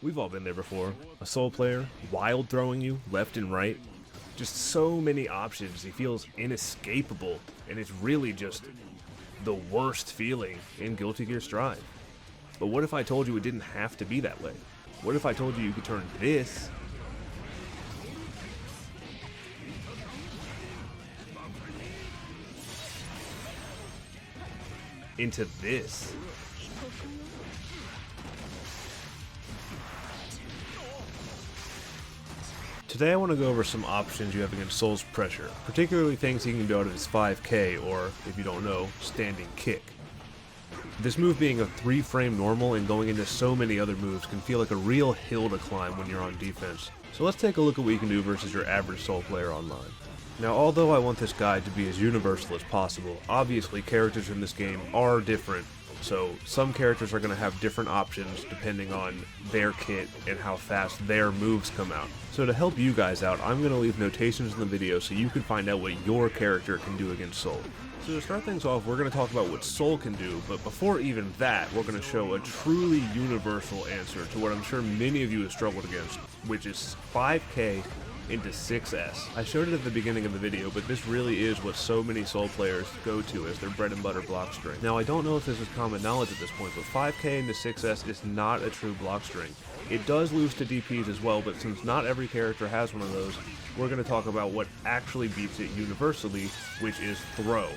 We've all been there before. A Soul player, wild throwing you left and right. Just so many options. He feels inescapable, and it's really just the worst feeling in Guilty Gear Strive. But what if I told you it didn't have to be that way? What if I told you you could turn this into this? Today I want to go over some options you have against Soul's pressure, particularly things he can do out of his 5K, or, if you don't know, standing kick. This move being a 3-frame normal and going into so many other moves can feel like a real hill to climb when you're on defense. So let's take a look at what you can do versus your average Soul player online. Now, although I want this guide to be as universal as possible, obviously characters in this game are different. So some characters are going to have different options depending on their kit and how fast their moves come out. So to help you guys out, I'm going to leave notations in the video so you can find out what your character can do against Soul. So to start things off, we're going to talk about what Soul can do, but before even that, we're going to show a truly universal answer to what I'm sure many of you have struggled against, which is 5K into 6S. I showed it at the beginning of the video, but this really is what so many Soul players go to as their bread and butter block string. Now, I don't know if this is common knowledge at this point, but 5K into 6S is not a true block string. It does lose to DPs as well, but since not every character has one of those, we're going to talk about what actually beats it universally, which is throw.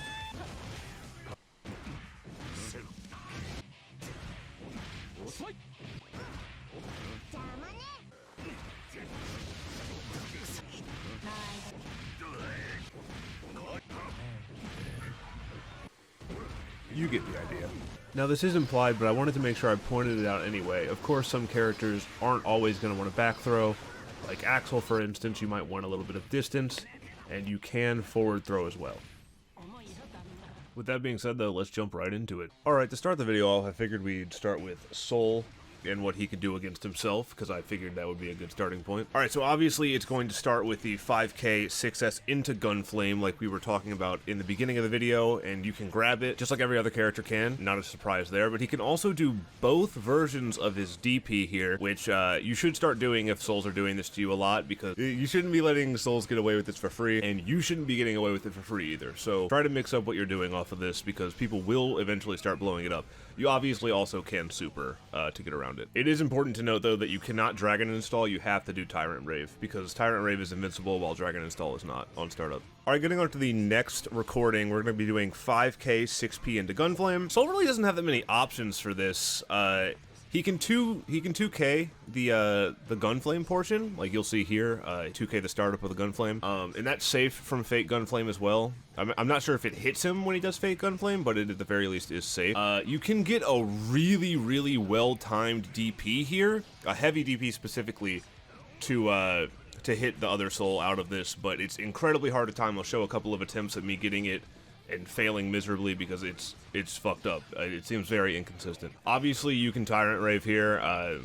You get the idea. Now this is implied, but I wanted to make sure I pointed it out anyway. Of course, some characters aren't always going to want to back throw. Like Axel, for instance, you might want a little bit of distance, and you can forward throw as well. With that being said though, let's jump right into it. Alright, to start the video off, I figured we'd start with Soul and what he could do against himself, because I figured that would be a good starting point. Alright, so obviously it's going to start with the 5K 6S into Gunflame like we were talking about in the beginning of the video, and you can grab it just like every other character can. Not a surprise there, but he can also do both versions of his DP here, which you should start doing if Souls are doing this to you a lot, because you shouldn't be letting Souls get away with this for free, and you shouldn't be getting away with it for free either. So try to mix up what you're doing off of this, because people will eventually start blowing it up. You obviously also can super to get around it. It is important to note though that you cannot Dragon Install, you have to do Tyrant Rave, because Tyrant Rave is invincible while Dragon Install is not on startup. Alright, getting on to the next recording, we're going to be doing 5K 6P into Gunflame. Soul really doesn't have that many options for this. He can 2K the Gunflame portion, like you'll see here, 2K the startup of the Gunflame, and that's safe from Fake Gunflame as well. I'm not sure if it hits him when he does Fake Gunflame, but it at the very least is safe. You can get a really well-timed DP here, a heavy DP specifically, to hit the other Soul out of this, but it's incredibly hard to time. I'll show a couple of attempts at me getting it and failing miserably because it's fucked up. It seems very inconsistent. Obviously, you can Tyrant Rave here.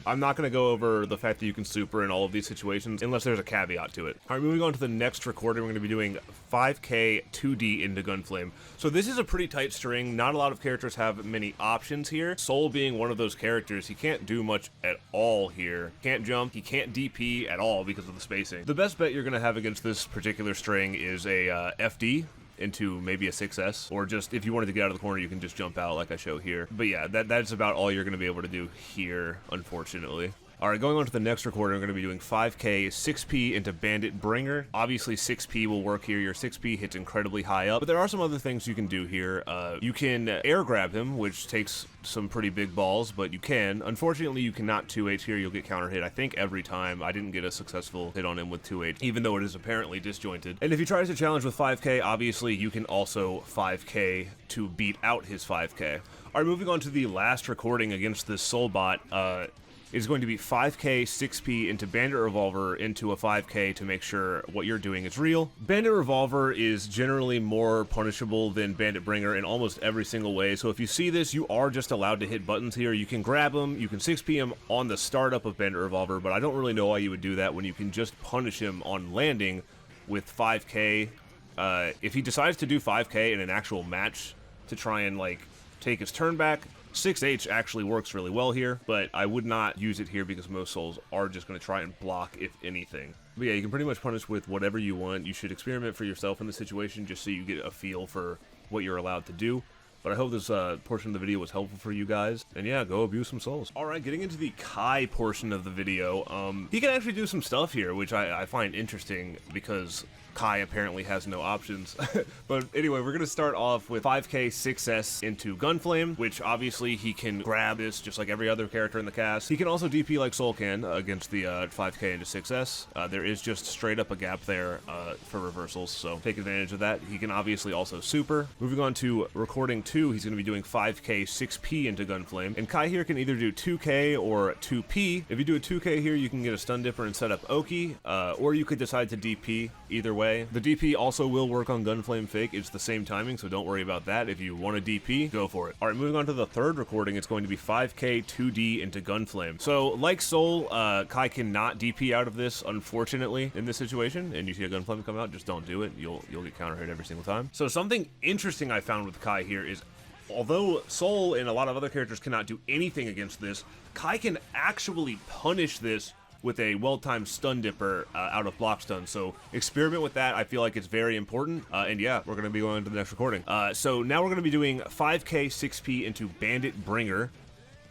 I'm not going to go over the fact that you can super in all of these situations unless there's a caveat to it. Alright, moving on to the next recording, we're going to be doing 5K 2D into Gunflame. So this is a pretty tight string. Not a lot of characters have many options here. Soul being one of those characters, he can't do much at all here. Can't jump, he can't DP at all because of the spacing. The best bet you're going to have against this particular string is a FD into maybe a 6S, or just if you wanted to get out of the corner, you can just jump out like I show here. But yeah, that's about all you're going to be able to do here, unfortunately. Alright, going on to the next recording, we're going to be doing 5K 6P into Bandit Bringer. Obviously 6P will work here. Your 6P hits incredibly high up, but there are some other things you can do here. You can air grab him, which takes some pretty big balls, but you can. Unfortunately, you cannot 2H here. You'll get counter hit, I think, every time. I didn't get a successful hit on him with 2H, even though it is apparently disjointed. And if he tries to challenge with 5K, obviously you can also 5K to beat out his 5K. Alright, moving on to the last recording against this Soul bot. Is going to be 5K 6P into Bandit Revolver into a 5K to make sure what you're doing is real. Bandit Revolver is generally more punishable than Bandit Bringer in almost every single way, so if you see this, you are just allowed to hit buttons here. You can grab him, you can 6P him on the startup of Bandit Revolver, but I don't really know why you would do that when you can just punish him on landing with 5K. If he decides to do 5K in an actual match to try and, like, take his turn back, 6H actually works really well here, but I would not use it here because most souls are just going to try and block, if anything. But yeah, you can pretty much punish with whatever you want. You should experiment for yourself in the situation just so you get a feel for what you're allowed to do. But I hope this portion of the video was helpful for you guys. And yeah, go abuse some souls. Alright, getting into the Kai portion of the video. He can actually do some stuff here, which I find interesting because Kai apparently has no options. But anyway, we're going to start off with 5k 6S into Gunflame, which obviously he can grab this just like every other character in the cast. He can also DP like Soul can against the 5k into 6S. There is just straight up a gap there for reversals, so take advantage of that. He can obviously also super. Moving on to Recording 2, he's going to be doing 5k 6p into Gunflame. And Kai here can either do 2k or 2p. If you do a 2k here, you can get a Stun Dipper and set up Oki, or you could decide to DP. Either way, the DP also will work on Gunflame Fake. It's the same timing, so don't worry about that. If you want to DP, go for it. Alright, moving on to the third recording, it's going to be 5k 2D into Gunflame. So, like Soul, Kai cannot DP out of this, unfortunately, in this situation, and you see a Gunflame come out, just don't do it. You'll get counter hit every single time. So something interesting I found with Kai here is, although Soul and a lot of other characters cannot do anything against this, Kai can actually punish this with a well-timed Stun Dipper out of block stun. So experiment with that. I feel like it's very important. And yeah, we're going to be going to the next recording. So now we're going to be doing 5k 6p into Bandit Bringer.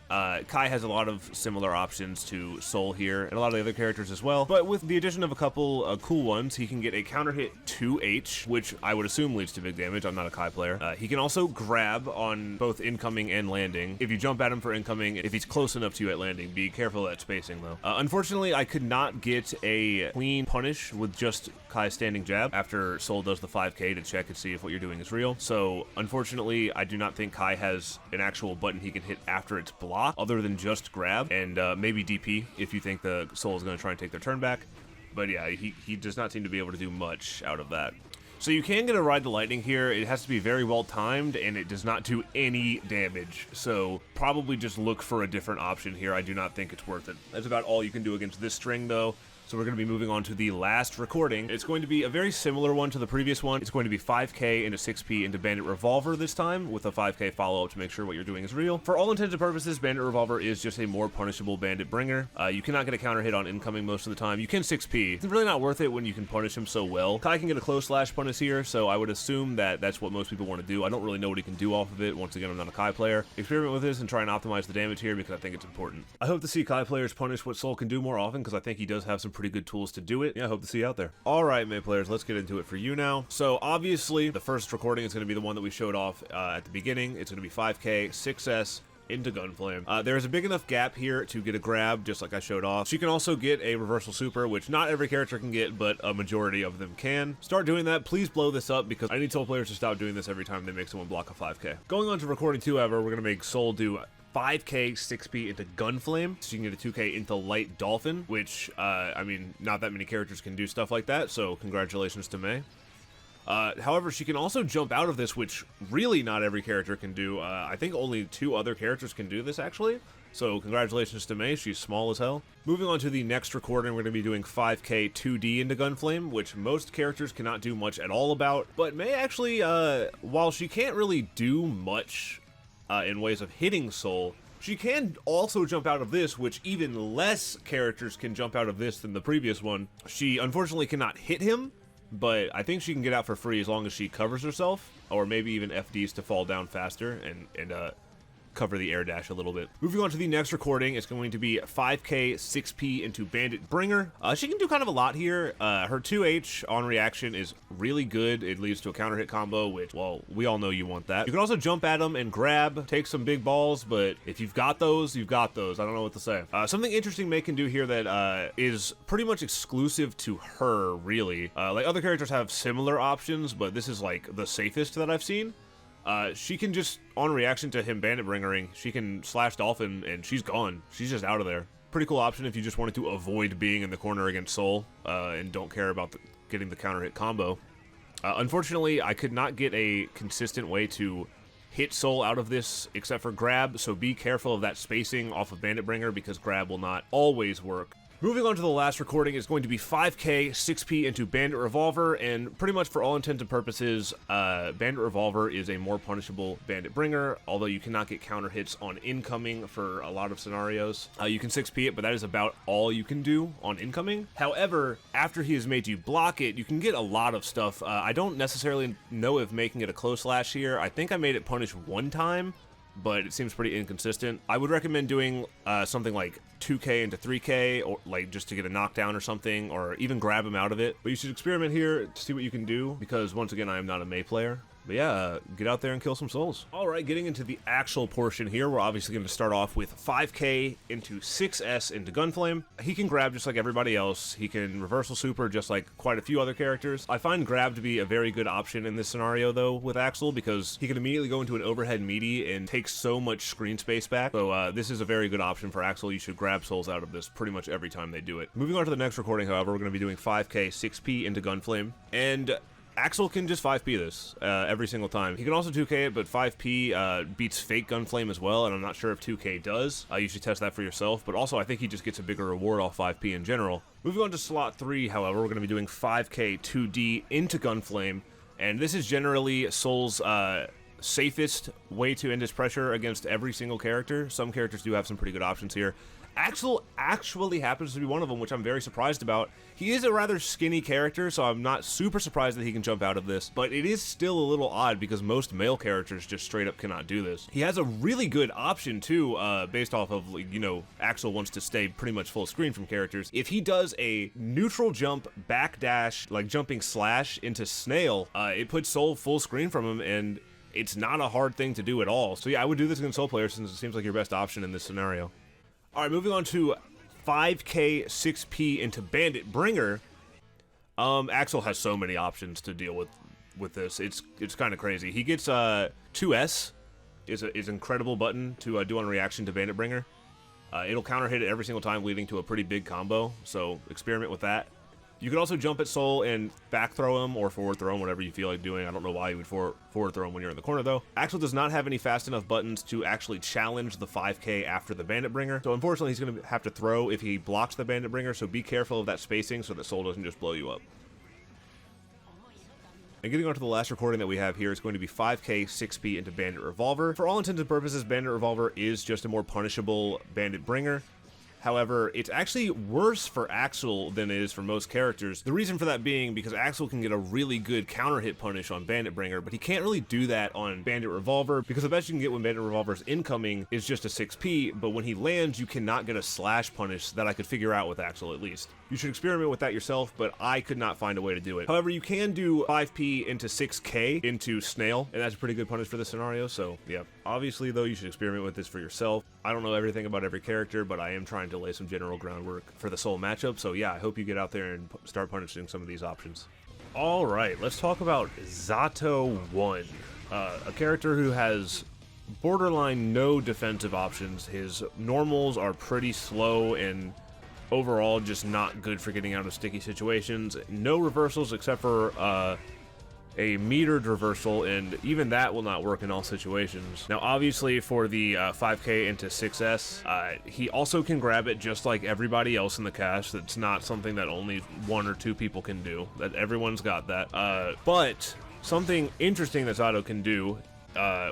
Kai has a lot of similar options to Soul here, and a lot of the other characters as well, but with the addition of a couple cool ones, he can get a counter hit 2H, which I would assume leads to big damage. I'm not a Kai player. He can also grab on both incoming and landing. If you jump at him for incoming, if he's close enough to you at landing, be careful of that spacing though. Unfortunately, I could not get a clean punish with just Kai's standing jab after Soul does the 5k to check and see if what you're doing is real. So unfortunately, I do not think Kai has an actual button he can hit after it's blocked, other than just grab and maybe DP if you think the Soul is going to try and take their turn back. But yeah, he does not seem to be able to do much out of that. So you can get a Ride the Lightning here. It has to be very well timed, and it does not do any damage. So probably just look for a different option here. I do not think it's worth it. That's about all you can do against this string, though. So we're going to be moving on to the last recording. It's going to be a very similar one to the previous one. It's going to be 5k into 6p into Bandit Revolver this time, with a 5k follow-up to make sure what you're doing is real. For all intents and purposes, Bandit Revolver is just a more punishable Bandit Bringer. You cannot get a counter hit on incoming most of the time. You can 6p. It's really not worth it when you can punish him so well. Kai can get a close slash punish here, so I would assume that that's what most people want to do. I don't really know what he can do off of it. Once again, I'm not a Kai player. Experiment with this and try and optimize the damage here because I think it's important. I hope to see Kai players punish what Soul can do more often because I think he does have some pretty good tools to do it. Yeah, I hope to see you out there. Alright, May players, let's get into it for you now. So obviously, the first recording is going to be the one that we showed off at the beginning. It's going to be 5k 6S into Gunflame. There is a big enough gap here to get a grab, just like I showed off. She can also get a reversal super, which not every character can get, but a majority of them can. Start doing that. Please blow this up, because I need Soul players to stop doing this every time they make someone block a 5k. Going on to recording 2, however, we're going to make Soul do 5k 6p into Gunflame, so you can get a 2k into Light Dolphin, which, I mean, not that many characters can do stuff like that, so congratulations to May. However, she can also jump out of this, which really not every character can do. I think only 2 other characters can do this, actually. So congratulations to May, she's small as hell. Moving on to the next recording, we're going to be doing 5k 2D into Gunflame, which most characters cannot do much at all about. But May actually, while she can't really do much in ways of hitting Soul, she can also jump out of this, which even less characters can jump out of this than the previous one. She unfortunately cannot hit him, but I think she can get out for free as long as she covers herself, or maybe even FDs to fall down faster and cover the air dash a little bit. Moving on to the next recording, it's going to be 5k 6p into Bandit Bringer. She can do kind of a lot here. Her 2H on reaction is really good. It leads to a counter hit combo, which, well, we all know you want that. You can also jump at them and grab, take some big balls, but if you've got those, you've got those. I don't know what to say. Something interesting May can do here that is pretty much exclusive to her, really. Like, other characters have similar options, but this is like the safest that I've seen. She can just, on reaction to him Bandit Bringering, she can slash Dolphin and she's gone. She's just out of there. Pretty cool option if you just wanted to avoid being in the corner against Soul, and don't care about getting the counter hit combo. Unfortunately, I could not get a consistent way to hit Soul out of this except for grab, so be careful of that spacing off of Bandit Bringer because grab will not always work. Moving on to the last recording is going to be 5k 6p into Bandit Revolver, and pretty much for all intents and purposes, Bandit Revolver is a more punishable Bandit Bringer, although you cannot get counter hits on incoming for a lot of scenarios. You can 6p it, but that is about all you can do on incoming. However, after he has made you block it, you can get a lot of stuff. I don't necessarily know if making it a close slash here. I think I made it punish one time, but it seems pretty inconsistent. I would recommend doing something like 2k into 3k, or like just to get a knockdown or something, or even grab him out of it. But you should experiment here to see what you can do, because once again, I am not a Mei player. But yeah, get out there and kill some souls. Alright, getting into the actual portion here, we're obviously going to start off with 5k into 6s into Gunflame. He can grab just like everybody else. He can reversal super just like quite a few other characters. I find grab to be a very good option in this scenario though with Axel, because he can immediately go into an overhead meaty and take so much screen space back. So this is a very good option for Axel. You should grab souls out of this pretty much every time they do it. Moving on to the next recording, however, we're going to be doing 5k 6p into Gunflame, and Axel can just 5p this every single time. He can also 2k it, but 5p beats fake Gunflame as well, and I'm not sure if 2k does. You should test that for yourself, but also I think he just gets a bigger reward off 5p in general. Moving on to slot 3, however, we're going to be doing 5k 2d into Gunflame, and this is generally Soul's safest way to end his pressure against every single character. Some characters do have some pretty good options here. Axel actually happens to be one of them, which I'm very surprised about. He is a rather skinny character, so I'm not super surprised that he can jump out of this, but it is still a little odd because most male characters just straight up cannot do this. He has a really good option too, based off of, you know, Axel wants to stay pretty much full screen from characters. If he does a neutral jump, backdash, like jumping slash into Snail, it puts Soul full screen from him, and it's not a hard thing to do at all. So yeah, I would do this against Soul players since it seems like your best option in this scenario. Alright, moving on to 5k 6p into Bandit Bringer. Axel has so many options to deal with this. It's kind of crazy. He gets 2s is an incredible button to do on reaction to Bandit Bringer. It'll counter hit it every single time, leading to a pretty big combo, so experiment with that. You can also jump at Soul and back throw him or forward throw him, whatever you feel like doing. I don't know why you would forward throw him when you're in the corner though. Axel does not have any fast enough buttons to actually challenge the 5k after the Bandit Bringer, so unfortunately he's going to have to throw if he blocks the Bandit Bringer, so be careful of that spacing so that Soul doesn't just blow you up. And getting on to the last recording that we have here is going to be 5k 6p into Bandit Revolver. For all intents and purposes, Bandit Revolver is just a more punishable Bandit Bringer. However, it's actually worse for Axel than it is for most characters. The reason for that being because Axel can get a really good counter hit punish on Bandit Bringer, but he can't really do that on Bandit Revolver, because the best you can get when Bandit Revolver's incoming is just a 6p, but when he lands, you cannot get a slash punish that I could figure out with Axel at least. You should experiment with that yourself, but I could not find a way to do it. However, you can do 5p into 6k into Snail, and that's a pretty good punish for this scenario, so yeah. Obviously, though, you should experiment with this for yourself. I don't know everything about every character, but I am trying to lay some general groundwork for the Soul matchup, so yeah, I hope you get out there and start punishing some of these options. Alright, let's talk about Zato 1, a character who has borderline no defensive options. His normals are pretty slow and overall just not good for getting out of sticky situations. No reversals except for a metered reversal, and even that will not work in all situations. Now obviously for the 5k into 6s, he also can grab it just like everybody else in the cast. That's not something that only 1 or 2 people can do, that everyone's got that. But something interesting that Zato can do,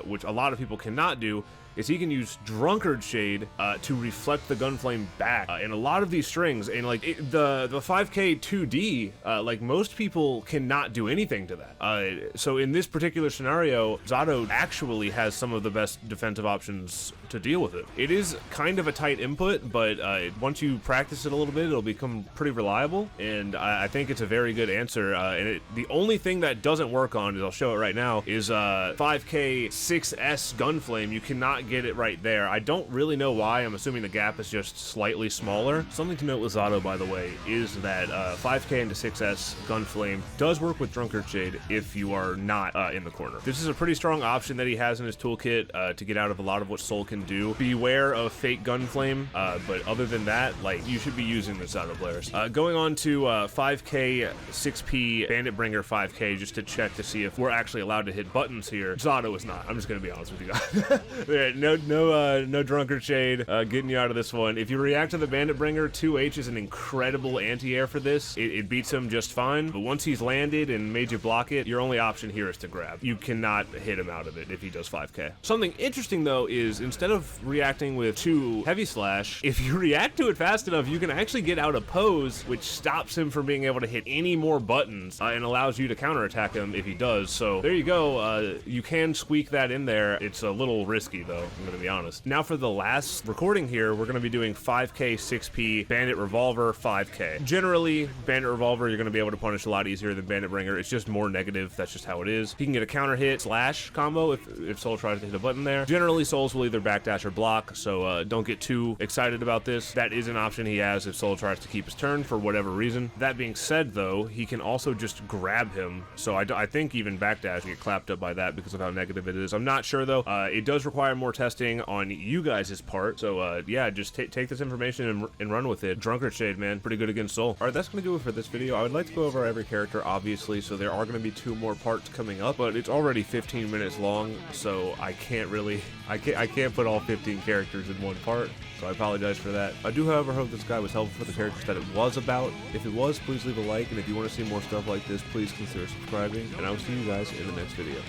which a lot of people cannot do, is he can use Drunkard Shade to reflect the Gunflame back in a lot of these strings, and like the 5k 2d, like most people cannot do anything to that. So in this particular scenario, Zato actually has some of the best defensive options to deal with it. It is kind of a tight input, but once you practice it a little bit, it'll become pretty reliable, and I think it's a very good answer. And the only thing that doesn't work on, is I'll show it right now, is 5k 6s Gunflame. You cannot get it right there. I don't really know why. I'm assuming the gap is just slightly smaller. Something to note with Zato, by the way, is that 5k into 6s Gunflame does work with Drunkard Shade if you are not in the corner. This is a pretty strong option that he has in his toolkit to get out of a lot of what Soul can can do. Beware of fake gunflame, but other than that, like, you should be using the Zato players. Going on to 5K 6P Bandit Bringer 5K, just to check to see if we're actually allowed to hit buttons here. Zato is not. I'm just gonna be honest with you guys. no drunkard shade getting you out of this one. If you react to the Bandit Bringer, 2H is an incredible anti-air for this. It beats him just fine, but once he's landed and made you block it, your only option here is to grab. You cannot hit him out of it if he does 5K. Something interesting though is instead of reacting with 2 heavy slash, if you react to it fast enough, you can actually get out a pose, which stops him from being able to hit any more buttons and allows you to counterattack him if he does. So there you go. You can squeak that in there. It's a little risky though, I'm gonna be honest. Now for the last recording here, we're gonna be doing 5K 6P Bandit Revolver 5K. Generally, Bandit Revolver you're gonna be able to punish a lot easier than Bandit Bringer. It's just more negative. That's just how it is. He can get a counter hit slash combo if Soul tries to hit a button there. Generally, Souls will either backdash or block, so don't get too excited about this. That is an option he has if Soul tries to keep his turn for whatever reason. That being said, though, he can also just grab him, so I think even backdash get clapped up by that because of how negative it is. I'm not sure, though. It does require more testing on you guys' part, so yeah, just take this information and run with it. Drunkard Shade, man, pretty good against Soul. All right, that's gonna do it for this video. I would like to go over every character, obviously, so there are gonna be 2 more parts coming up, but it's already 15 minutes long, so I can't really, I can't put all 15 characters in one part, so I apologize for that. I do, however, hope this guide was helpful for the characters that it was about. If it was, please leave a like, and if you want to see more stuff like this, please consider subscribing, and I will see you guys in the next video.